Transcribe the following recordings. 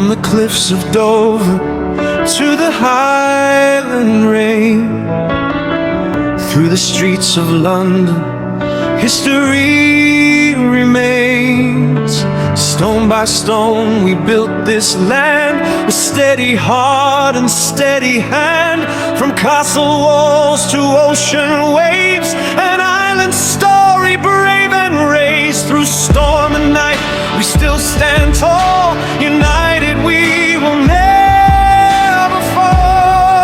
From the cliffs of Dover to the Highland rain, through the streets of London, history remains. Stone by stone we built this land, with steady heart and steady hand. From castle walls to ocean waves, an island story brave and raised. Through storm and night we still stand tall, united we will never fall.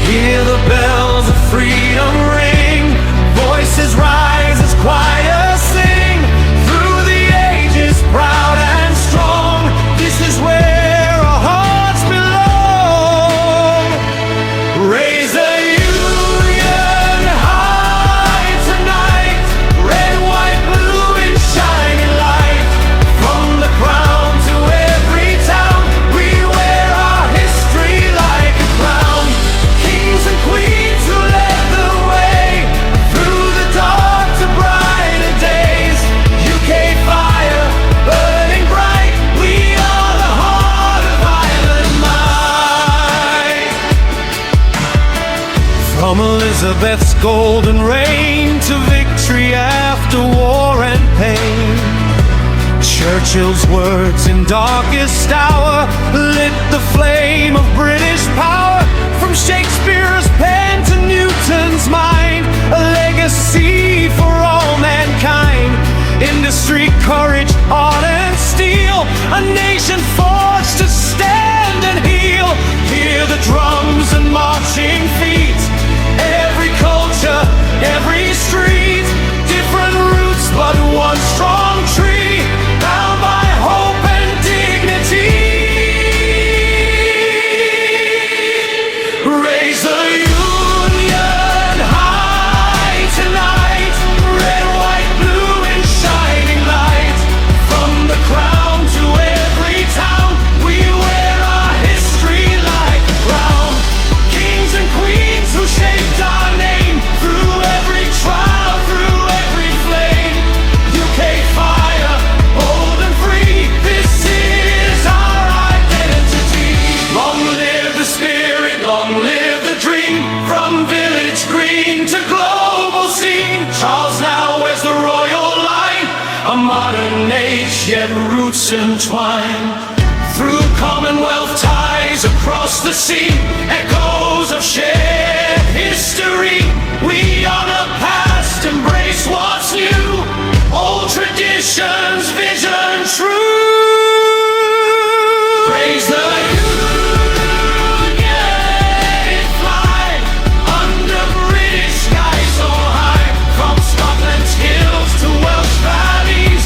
Hear the bells of freedom ring, voices rise as choirs sing. Through the ages proud and strong, this is where our hearts belong. Raise the Union high tonight, red, white, blue in shining light. From the crown to every town, we wear our history like a crown. Kings and queens who led the way through the dark to brighter days. UK fire burning bright, we are the heart of Ireland might. From Elizabeth's golden reign to victory after war and pain, Churchill's words in darkest hour lit the flame of British power. From Shakespeare's pen to Newton's mind, a legacy for all mankind. Industry, courage, art and steel, a nation forged to stand and heal. Hear the drums and marching feet, every culture, every street. Different roots but one strong tree, bound by hope and dignity. Raise the Union high tonight, red, white, blue in shining light. From the crown to every town, we wear our history like a crown. Kings and queens who shaped our name, through every trial, through every flame. UK fire, bold and free, this is our identity. Long live the spirit, long live the dream. From village green to global scene, Charles now wears the royal line, a modern age yet roots entwined. Through Commonwealth ties across the sea, echoes of shared history. We honor past, embrace what's new, old traditions, vision true. Praise the Union flag under British skies so high. From Scotland's hills to Welsh valleys,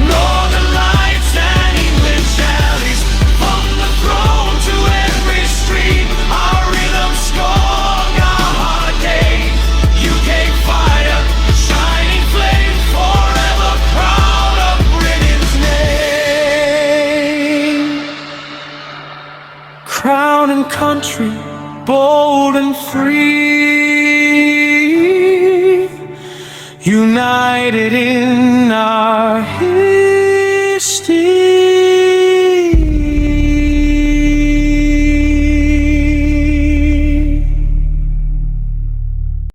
northern lights and English alleys. From the throne to every street, our rhythm scored our holiday. UK fire, shining flame, forever proud of Britain's name. Crown and country, bold and free, united in